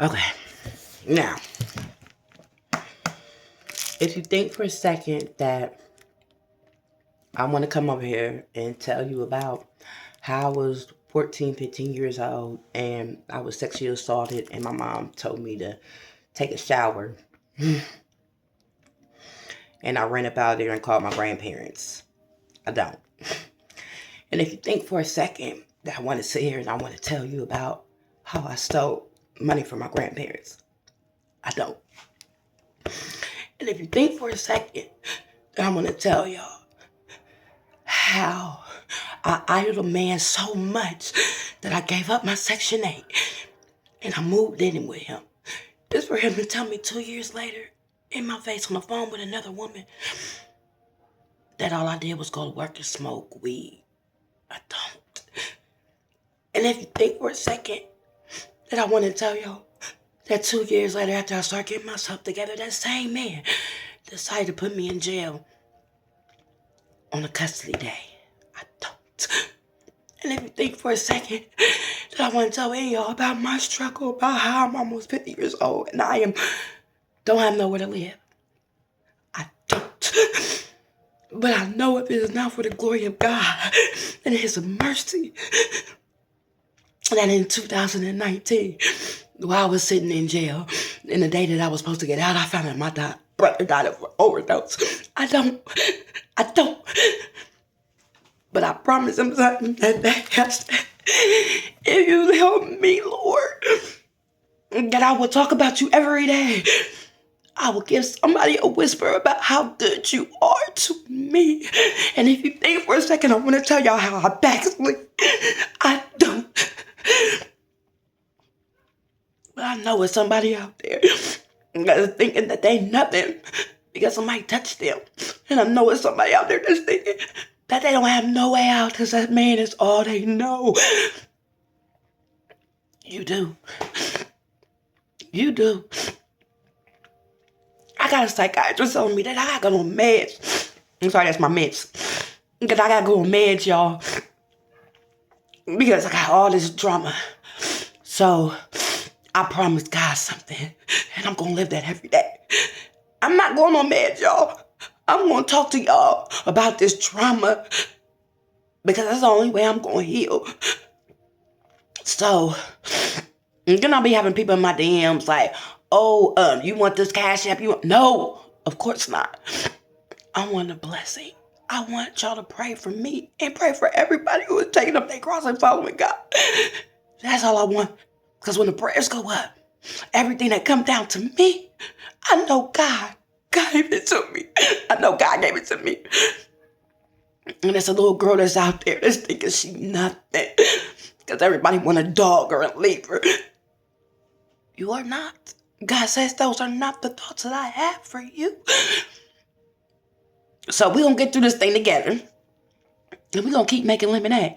Okay. Now, if you think for a second that I want to come over here and tell you about how I was 14, 15 years old and I was sexually assaulted and my mom told me to take a shower and I ran up out there and called my grandparents. I don't. And if you think for a second that I want to sit here and I want to tell you about how I stole money from my grandparents, I don't. And if you think for a second that I want to tell y'all how I idled a man so much that I gave up my Section 8 and I moved in with him, just for him to tell me 2 years later, in my face on the phone with another woman, that all I did was go to work and smoke weed. I don't. And if you think for a second that I want to tell y'all that 2 years later, after I started getting myself together, that same man decided to put me in jail on a custody day. I don't. And if you think for a second that I want to tell any of y'all about my struggle, about how I'm almost 50 years old and don't have nowhere to live, I don't. But I know if it is not for the glory of God and His mercy, that in 2019, while I was sitting in jail, in the day that I was supposed to get out, I found out my brother died of overdose. I don't. But I promise him something that if you help me, Lord, that I will talk about you every day. I will give somebody a whisper about how good you are to me. And if you think for a second, I want to tell y'all how I backslid. I don't. But I know it's somebody out there that's thinking that they nothing because somebody touched them. And I know it's somebody out there that's thinking that they don't have no way out because that man is all they know. You do. You do. I got a psychiatrist telling me that I gotta go on meds. I'm sorry, that's my meds. Because I gotta go on meds, y'all. Because I got all this drama. So, I promised God something. And I'm gonna live that every day. I'm not going on meds, y'all. I'm gonna talk to y'all about this trauma. Because that's the only way I'm gonna heal. So, then I'll be having people in my DMs like, oh, you want this Cash App? No, of course not. I want a blessing. I want y'all to pray for me and pray for everybody who is taking up their cross and following God. That's all I want. Because when the prayers go up, everything that comes down to me, I know God gave it to me. I know God gave it to me. And there's a little girl that's out there that's thinking she nothing. Because everybody want to dog her and leave her. You are not. God says those are not the thoughts that I have for you. So we're going to get through this thing together. And we're going to keep making lemonade.